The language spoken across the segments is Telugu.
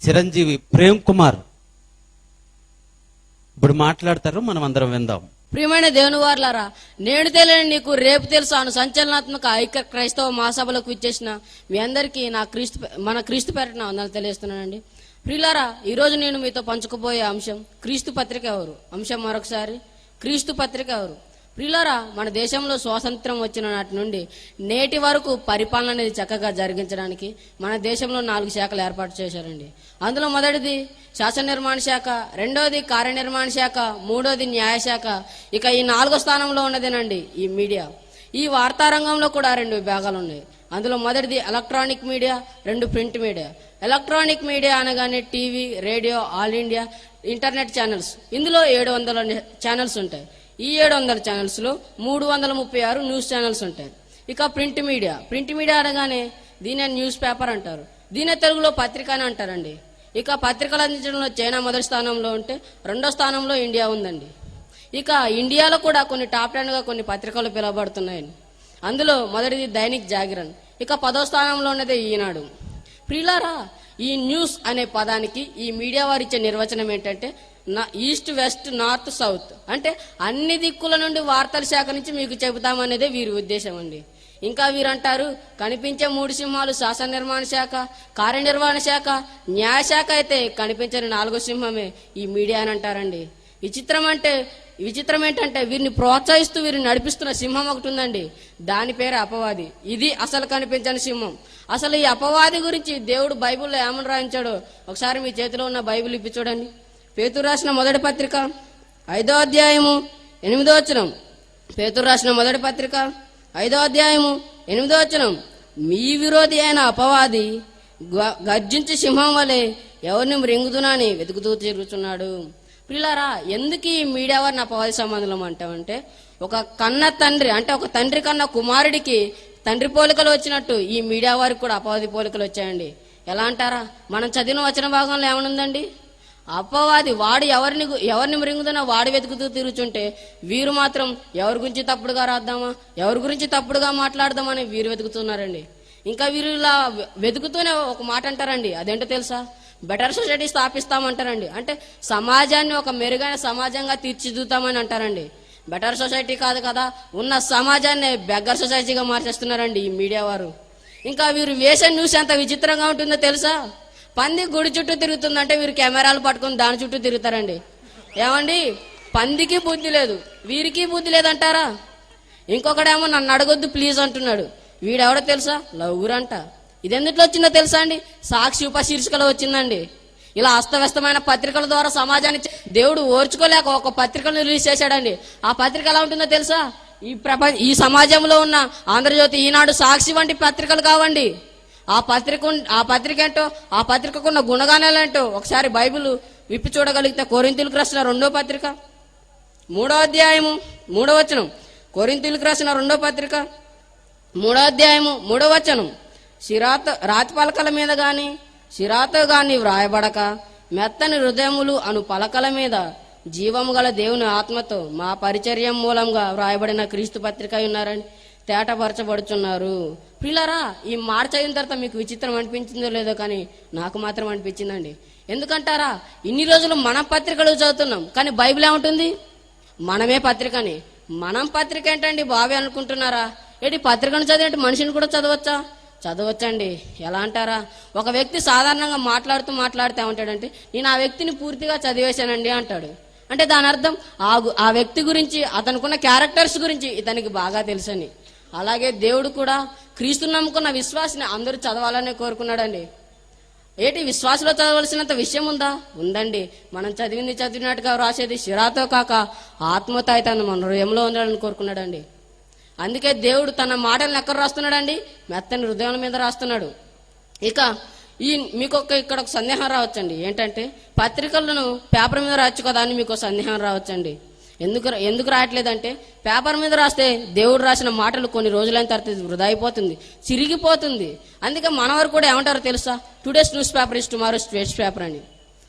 చిరంజీవి ప్రేమ్ కుమార్ ఇప్పుడు మాట్లాడతారు, మనం అందరం విందాం. ప్రియమైన దేవుని వారలారా, నేడు తెలియని నీకు రేపు తెలుసు అను సంచలనాత్మక ఐక్య క్రైస్తవ మహాసభలకు ఇచ్చేసిన మీ అందరికీ మన క్రీస్తు పేరట వందనాలు తెలియజేస్తున్నానండి. ప్రియులారా, ఈ రోజు నేను మీతో పంచుకోబోయే అంశం క్రీస్తు పత్రిక ఎవరు. అంశం మరొకసారి, క్రీస్తు పత్రిక ఎవరు. ప్రియులారా, మన దేశంలో స్వాతంత్రం వచ్చిన నాటి నుండి నేటి వరకు పరిపాలన అనేది చక్కగా జరిగించడానికి మన దేశంలో 4 శాఖలు ఏర్పాటు చేశారండి. అందులో మొదటిది శాసన నిర్మాణ శాఖ, రెండవది కార్యనిర్మాణ శాఖ, మూడవది న్యాయశాఖ. ఇక ఈ 4వ స్థానంలో ఉన్నదేనండి ఈ మీడియా. ఈ వార్తారంగంలో కూడా 2 విభాగాలు ఉన్నాయి. అందులో మొదటిది electronic media, 2 print media. Electronic media అనగానే TV, radio, All India, internet channels. ఇందులో 700 ఛానల్స్ ఉంటాయి. ఈ 700 ఛానల్స్ లో 336 న్యూస్ ఛానల్స్ ఉంటాయి. ఇక ప్రింట్ మీడియా అనగానే దీనే న్యూస్ పేపర్ అంటారు, దీనే తెలుగులో పత్రిక అని అంటారండి. ఇక పత్రికలు అందించడంలో చైనా మొదటి స్థానంలో ఉంటే 2వ స్థానంలో ఇండియా ఉందండి. ఇక ఇండియాలో కూడా కొన్ని టాప్ 10 గా కొన్ని పత్రికలు పిలువబడుతున్నాయి. అందులో మొదటిది దైనిక్ జాగరణ్, ఇక 10వ స్థానంలో ఉన్నదే ఈనాడు. ప్రియులారా, ఈ న్యూస్ అనే పదానికి ఈ మీడియా వారు ఇచ్చే నిర్వచనం ఏంటంటే ఈస్ట్, వెస్ట్, నార్త్, సౌత్, అంటే అన్ని దిక్కుల నుండి వార్తల శాఖ నుంచి మీకు చెబుతామనేదే వీరి ఉద్దేశం అండి. ఇంకా వీరంటారు, కనిపించే 3 సింహాలు శాసన నిర్మాణ శాఖ, కార్యనిర్వహణ శాఖ, న్యాయశాఖ అయితే కనిపించని 4వ సింహమే ఈ మీడియా అని అంటారండి. విచిత్రం ఏంటంటే వీరిని ప్రోత్సహిస్తూ వీరిని నడిపిస్తున్న సింహం ఒకటి ఉందండి, దాని పేరు అపవాది. ఇది అసలు కనిపించని సింహం. అసలు ఈ అపవాది గురించి దేవుడు బైబిల్లో ఏమని రాయించాడో ఒకసారి మీ చేతిలో ఉన్న బైబిల్ ఇప్పి చూడండి. పేతురు రాసిన మొదటి పత్రిక 5వ అధ్యాయము 8వ వచనం. పేతురు రాసిన మొదటి పత్రిక 5వ అధ్యాయము 8వ వచనం. మీ విరోధి అయిన అపవాది గర్జించి సింహం వలె ఎవరిని మృంగుదునని వెతుకుతూ తిరుగుతున్నాడు. పిల్లారా, ఎందుకు ఈ మీడియా వారిని అపవాది సంబంధం అంటామంటే, ఒక కన్న తండ్రి అంటే ఒక తండ్రి కన్నా కుమారుడికి తండ్రి పోలికలు వచ్చినట్టు ఈ మీడియా వారికి కూడా అపవాది పోలికలు వచ్చాయండి. ఎలా అంటారా, మనం చదివిన వచన భాగంలో ఏమనుందండి, అపవాది వాడు ఎవరిని మృంగుతున్నా వాడు వెతుకుతూ తిరుగుతుంటే వీరు మాత్రం ఎవరి గురించి తప్పుడుగా రాద్దామా, ఎవరి గురించి తప్పుడుగా మాట్లాడదామని వీరు వెతుకుతున్నారండి. ఇంకా వీరు ఇలా వెతుకుతూనే ఒక మాట అంటారండి, అదేంటో తెలుసా, బెటర్ సొసైటీ స్థాపిస్తామంటారండి. అంటే సమాజాన్ని ఒక మెరుగైన సమాజంగా తీర్చిదిద్దుతామని అంటారండి. బెటర్ సొసైటీ కాదు కదా, ఉన్న సమాజాన్ని బెగ్గర్ సొసైటీగా మార్చేస్తున్నారండి ఈ మీడియా వారు. ఇంకా వీరు వేసే న్యూస్ ఎంత విచిత్రంగా ఉంటుందో తెలుసా, పంది గుడి చుట్టూ తిరుగుతుందంటే వీరు కెమెరాలు పట్టుకుని దాని చుట్టూ తిరుగుతారండి. ఏమండి, పందికి బుద్ధి లేదు, వీరికి బుద్ధి లేదంటారా? ఇంకొకడేమో నన్ను అడగొద్దు ప్లీజ్ అంటున్నాడు. వీడెవడో తెలుసా, లవ్వురంట. ఇది ఎందుట్లో వచ్చిందో తెలుసా అండి, సాక్షి ఉపశీర్షికలో వచ్చిందండి. ఇలా అస్తవ్యస్తమైన పత్రికల ద్వారా సమాజాన్ని దేవుడు ఓర్చుకోలేక ఒక పత్రికను రిలీజ్ చేశాడండి. ఆ పత్రిక ఎలా ఉంటుందో తెలుసా, ఈ సమాజంలో ఉన్న ఆంధ్రజ్యోతి, ఈనాడు, సాక్షి వంటి పత్రికలు కావండి. ఆ పత్రిక ఏంటో, ఆ పత్రికకున్న గుణగానాలేంటో ఒకసారి బైబిల్ విప్పి చూడగలిగితే కొరింథీయులకు రాసిన 2వ పత్రిక 3వ అధ్యాయము 3వ వచనం. కొరింథీయులకు రాసిన 2వ పత్రిక 3వ అధ్యాయము 3వ వచనం. రాతి పలకల మీద గాని శిరాతో గాని వ్రాయబడక మెత్తని హృదయములు అను పలకల మీద జీవము గల దేవుని ఆత్మతో మా పరిచర్యం మూలంగా వ్రాయబడిన క్రీస్తు పత్రిక ఉన్నారని తేటపరచబడుచున్నారు. పిల్లరా, ఈ మాట చదివిన తర్వాత మీకు విచిత్రం అనిపించిందో లేదో కానీ నాకు మాత్రం అనిపించిందండి. ఎందుకంటారా, ఇన్ని రోజులు మనం పత్రికలు చదువుతున్నాం, కానీ బైబిల్ ఏముంటుంది, మనమే పత్రికని. మనం పత్రిక ఏంటండి బావే అనుకుంటున్నారా? ఏంటి, పత్రికను చదివేంటి మనిషిని కూడా చదవచ్చండి. ఎలా అంటారా, ఒక వ్యక్తి సాధారణంగా మాట్లాడితే ఏమంటాడంటే, నేను ఆ వ్యక్తిని పూర్తిగా చదివేశానండి అంటాడు. అంటే దాని అర్థం ఆ వ్యక్తి గురించి, అతనుకున్న క్యారెక్టర్స్ గురించి ఇతనికి బాగా తెలుసని. అలాగే దేవుడు కూడా క్రీస్తుని నమ్ముకున్న విశ్వాసిని అందరూ చదవాలని కోరుకున్నాడండి. ఏంటి, విశ్వాసలో చదవలసినంత విషయం ఉందండి. మనం చదివినట్టుగా రాసేది శిరాతో కాక ఆత్మతో అయితే మన హృదయంలో ఉండాలని కోరుకున్నాడండి. అందుకే దేవుడు తన మాటలను ఎక్కడ రాస్తున్నాడండి, మెత్తని హృదయాల మీద రాస్తున్నాడు. ఇక మీకు ఇక్కడ ఒక సందేహం రావచ్చండి, ఏంటంటే పత్రికలను పేపర్ మీద రాయొచ్చు కదా అని మీకు సందేహం రావచ్చండి. ఎందుకు రాయట్లేదంటే, పేపర్ మీద రాస్తే దేవుడు రాసిన మాటలు కొన్ని రోజులైన తర్వాత వృధా అయిపోతుంది, చిరిగిపోతుంది. అందుకే మనవారు కూడా ఏమంటారో తెలుసా, today's newspaper is tomorrow's waste paper అని.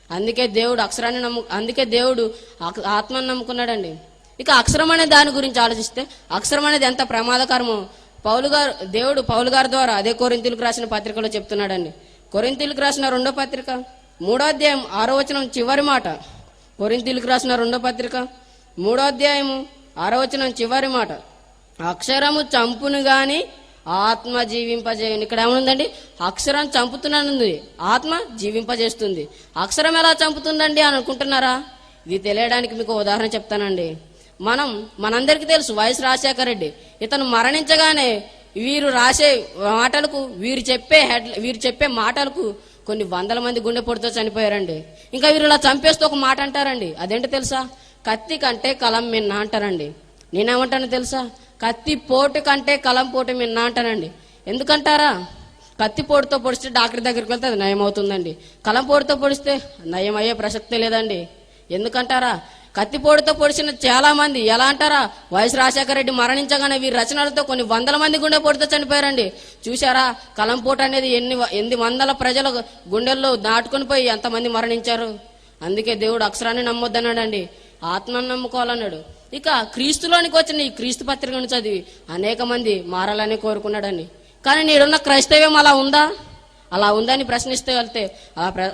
అందుకే దేవుడు ఆత్మను నమ్ముకున్నాడండి. ఇక అక్షరం అనే దాని గురించి ఆలోచిస్తే, అక్షరం అనేది ఎంత ప్రమాదకరమో దేవుడు పౌలు గారి ద్వారా అదే కొరింథీయులకు రాసిన పత్రికలో చెప్తున్నాడండి. కొరింథీయులకు రాసిన 2వ పత్రిక 3వ అధ్యాయం 6వ వచనం చివరి మాట. కొరింథీయులకు రాసిన 2వ పత్రిక 3వ అధ్యాయము 6వ వచనం చివరి మాట. అక్షరము చంపును గాని ఆత్మ జీవింపజేయును. ఇక్కడ ఏమనుందండి? అక్షరం చంపుతున్నానుంది, ఆత్మ జీవింపజేస్తుంది. అక్షరం ఎలా చంపుతుందండి అని అనుకుంటున్నారా? ఇది తెలియడానికి మీకు ఉదాహరణ చెప్తానండి. మనందరికీ తెలుసు వైఎస్ రాజశేఖర రెడ్డి. ఇతను మరణించగానే వీరు రాసే మాటలకు, వీరు చెప్పే మాటలకు కొన్ని వందల మంది గుండెపోటుతో చనిపోయారండి. ఇంకా వీరు ఇలా చంపేస్తూ ఒక మాట అంటారండి. అదేంటో తెలుసా? కత్తి కంటే కలం మిన్న అంటారండి. నేనేమంటాను తెలుసా? కత్తి పోటు కంటే కలం పోటు మిన్న అంటానండి. ఎందుకంటారా? కత్తి పోటుతో పొడిస్తే డాక్టర్ దగ్గరికి వెళ్తే అది నయం అవుతుందండి. కలం పోటుతో పొడిస్తే నయం అయ్యే ప్రసక్తే లేదండి. ఎందుకంటారా? కత్తిపోటుతో పొడిచిన చాలా మంది ఎలా అంటారా? వైఎస్ రాజశేఖర రెడ్డి మరణించగానే వీరి రచనలతో కొన్ని వందల మంది గుండెపోటుతో చనిపోయారండి. చూశారా? కలంపోటు అనేది ఎన్ని వందల ప్రజల గుండెల్లో దాటుకుని పోయి ఎంతమంది మరణించారు. అందుకే దేవుడు అక్షరాన్ని నమ్మొద్దన్నాడండి, ఆత్మను నమ్ముకోవాలన్నాడు. ఇక క్రీస్తులోనికి వచ్చిన ఈ క్రీస్తు పత్రికను చదివి అనేక మంది మారాలని కోరుకున్నాడండి. కానీ నేడున్న క్రైస్తవ్యం అలా ఉందా? అలా ఉందని ప్రశ్నిస్తే వెళ్తే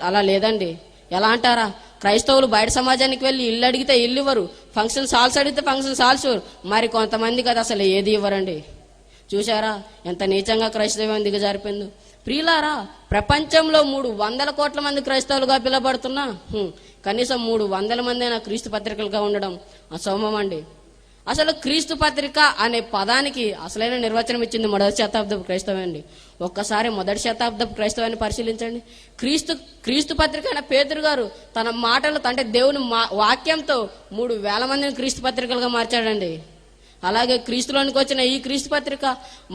అలా లేదండి. ఎలా అంటారా? క్రైస్తవులు బయట సమాజానికి వెళ్ళి ఇల్లు అడిగితే ఇల్లు ఇవ్వరు, ఫంక్షన్ హాల్స్ అడిగితే ఫంక్షన్ హాల్స్ ఇవ్వరు, మరి కొంతమంది కదా అసలు ఏది ఇవ్వరండి. చూశారా ఎంత నీచంగా క్రైస్తవం దిగజారిపోయిందో. ప్రియులారా, ప్రపంచంలో 300 కోట్ల మంది క్రైస్తవులుగా పిలవబడుతున్నా కనీసం 300 మంది అయినా క్రీస్తు పత్రికలుగా ఉండడం అసౌమం అండి. అసలు క్రీస్తు పత్రిక అనే పదానికి అసలైన నిర్వచనం ఇచ్చింది 1వ శతాబ్దపు క్రైస్తవం అండి. ఒక్కసారి 1వ శతాబ్దపు క్రైస్తవాన్ని పరిశీలించండి. క్రీస్తు పత్రిక అయిన పేతురు గారు తన మాటలతో, అంటే దేవుని వాక్యంతో 3,000 మందిని క్రీస్తు పత్రికలుగా మార్చాడండి. అలాగే క్రీస్తులోనికి వచ్చిన ఈ క్రీస్తు పత్రిక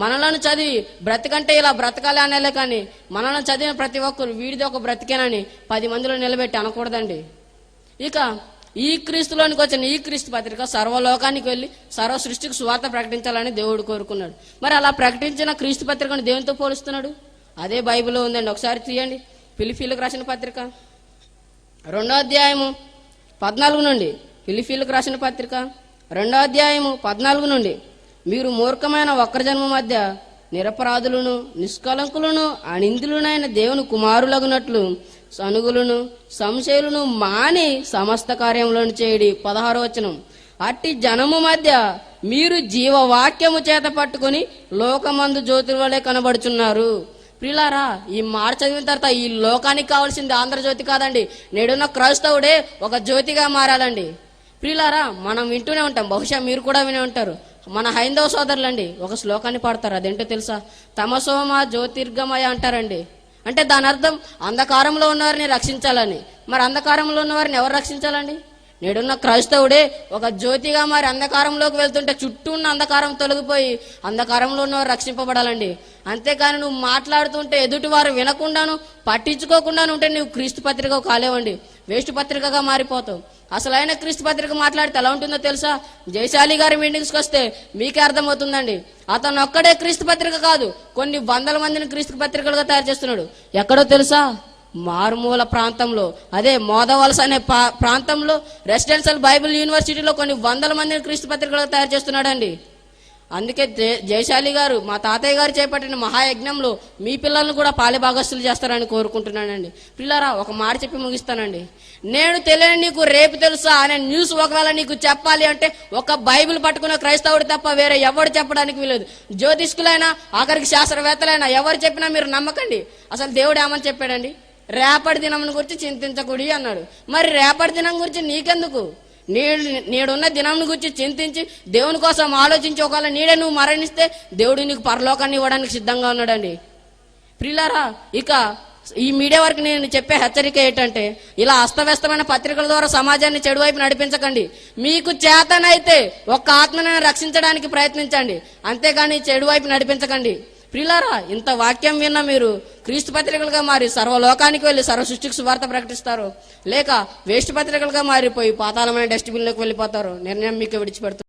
మనలను చదివి బ్రతికంటే ఇలా బ్రతకాలి అనేలే కానీ మనలను చదివిన ప్రతి ఒక్కరు వీడిది ఒక బ్రతికేనని 10 మందిలో నిలబెట్టి అనకూడదండి. ఇక ఈ క్రీస్తులోనికి వచ్చిన ఈ క్రీస్తు పత్రిక సర్వలోకానికి వెళ్ళి సర్వ సృష్టికి సువార్త ప్రకటించాలని దేవుడు కోరుకున్నాడు. మరి అలా ప్రకటించిన క్రీస్తు పత్రికను దేవునితో పోలుస్తున్నాడు. అదే బైబిల్లో ఉందండి. ఒకసారి తీయండి. ఫిలిప్పీలకు రాసిన పత్రిక 2వ అధ్యాయము 14 నుండి. ఫిలిప్పీలకు రాసిన పత్రిక 2వ అధ్యాయము 14 నుండి. మీరు మూర్ఖమైన వక్రజన్మ మధ్య నిరపరాధులను నిష్కలంకులను అనిందులునైన దేవుని కుమారులగునట్లు సనుగులను సంశయులను మాని సమస్త కార్యములను చేయడి. 16వ వచనం. అట్టి జనము మధ్య మీరు జీవవాక్యము చేత పట్టుకుని లోకమందు జ్యోతి వలె కనబడుచున్నారు. ప్రియులారా, ఈ మాట చదివిన తర్వాత ఈ లోకానికి కావాల్సింది ఆంధ్రజ్యోతి కాదండి, నేడున్న క్రైస్తవుడే ఒక జ్యోతిగా మారాలండి. ప్రియులారా, మనం వింటూనే ఉంటాం, బహుశా మీరు కూడా వినే ఉంటారు. మన హైందవ సోదరులండి ఒక శ్లోకాన్ని పాడతారు. అదేంటో తెలుసా? తమసోమ జ్యోతిర్గమయ అంటారండి. అంటే దాని అర్థం అంధకారంలో ఉన్నవారిని రక్షించాలని. మరి అంధకారంలో ఉన్నవారిని ఎవరు రక్షించాలండి? నేడున్న క్రైస్తవుడే ఒక జ్యోతిగా మారి అంధకారంలోకి వెళ్తుంటే చుట్టూ ఉన్న అంధకారం తొలగిపోయి అంధకారంలో ఉన్నవారు రక్షింపబడాలండి. అంతేకాని నువ్వు మాట్లాడుతుంటే ఎదుటి వారు వినకుండాను పట్టించుకోకుండాను ఉంటే నువ్వు క్రీస్తు పత్రిక కాలేవండి, వేస్ట్ పత్రికగా మారిపోతావు. అసలైన క్రీస్తు పత్రిక మాట్లాడితే ఎలా ఉంటుందో తెలుసా? జయశాలి గారి మీటింగ్స్కి వస్తే మీకే అర్థమవుతుందండి. అతను ఒక్కడే క్రీస్తు పత్రిక కాదు, కొన్ని వందల మందిని క్రీస్తు పత్రికలుగా తయారు చేస్తున్నాడు. ఎక్కడో తెలుసా? మారుమూల ప్రాంతంలో, అదే మోదవలస అనే ప్రాంతంలో రెసిడెన్షియల్ బైబిల్ యూనివర్సిటీలో కొన్ని వందల మందిని క్రీస్తు పత్రికలుగా తయారు చేస్తున్నాడండి. అందుకే జయశాలి గారు, మా తాతయ్య గారు చేపట్టిన మహాయజ్ఞంలో మీ పిల్లలను కూడా పాలిభాగస్తులు చేస్తారని కోరుకుంటున్నానండి. పిల్లరా, ఒక మాట చెప్పి ముగిస్తానండి. నేను తెలియని నీకు రేపు తెలుసా అనే న్యూస్ ఒకవేళ నీకు చెప్పాలి అంటే ఒక బైబిల్ పట్టుకున్న క్రైస్తవుడు తప్ప వేరే ఎవరు చెప్పడానికి వీలేదు. జ్యోతిష్కులైనా ఆఖరికి శాస్త్రవేత్తలైనా ఎవరు చెప్పినా మీరు నమ్మకండి. అసలు దేవుడు ఏమని చెప్పాడండి? రేపటి దినం గురించి చింతించకూడి అన్నాడు. మరి రేపటి దినం గురించి నీకెందుకు? నేడున్న దినం గురించి చింతించి దేవుని కోసం ఆలోచించి ఒకవేళ నీడే నువ్వు మరణిస్తే దేవుడు నీకు పరలోకాన్ని ఇవ్వడానికి సిద్ధంగా ఉన్నాడండి. ప్రియులారా, ఇక ఈ మీడియా వరకు నేను చెప్పే హెచ్చరిక ఏంటంటే, ఇలా అస్తవ్యస్తమైన పత్రికల ద్వారా సమాజాన్ని చెడు వైపు నడిపించకండి. మీకు చేతనైతే ఒక్క ఆత్మనైనా రక్షించడానికి ప్రయత్నించండి, అంతేగాని చెడు వైపు నడిపించకండి. ప్రియులారా, ఇంత వాక్యం విన్న మీరు క్రీస్తు పత్రికలుగా మారి సర్వలోకానికి వెళ్ళి సర్వ సృష్టికి సువార్త ప్రకటిస్తారు, లేక వేస్ట్ పత్రికలుగా మారిపోయి పాతాళమైన డస్ట్బిన్లోకి వెళ్ళిపోతారు. నిర్ణయం మీకు విడిచిపెడుతుంది.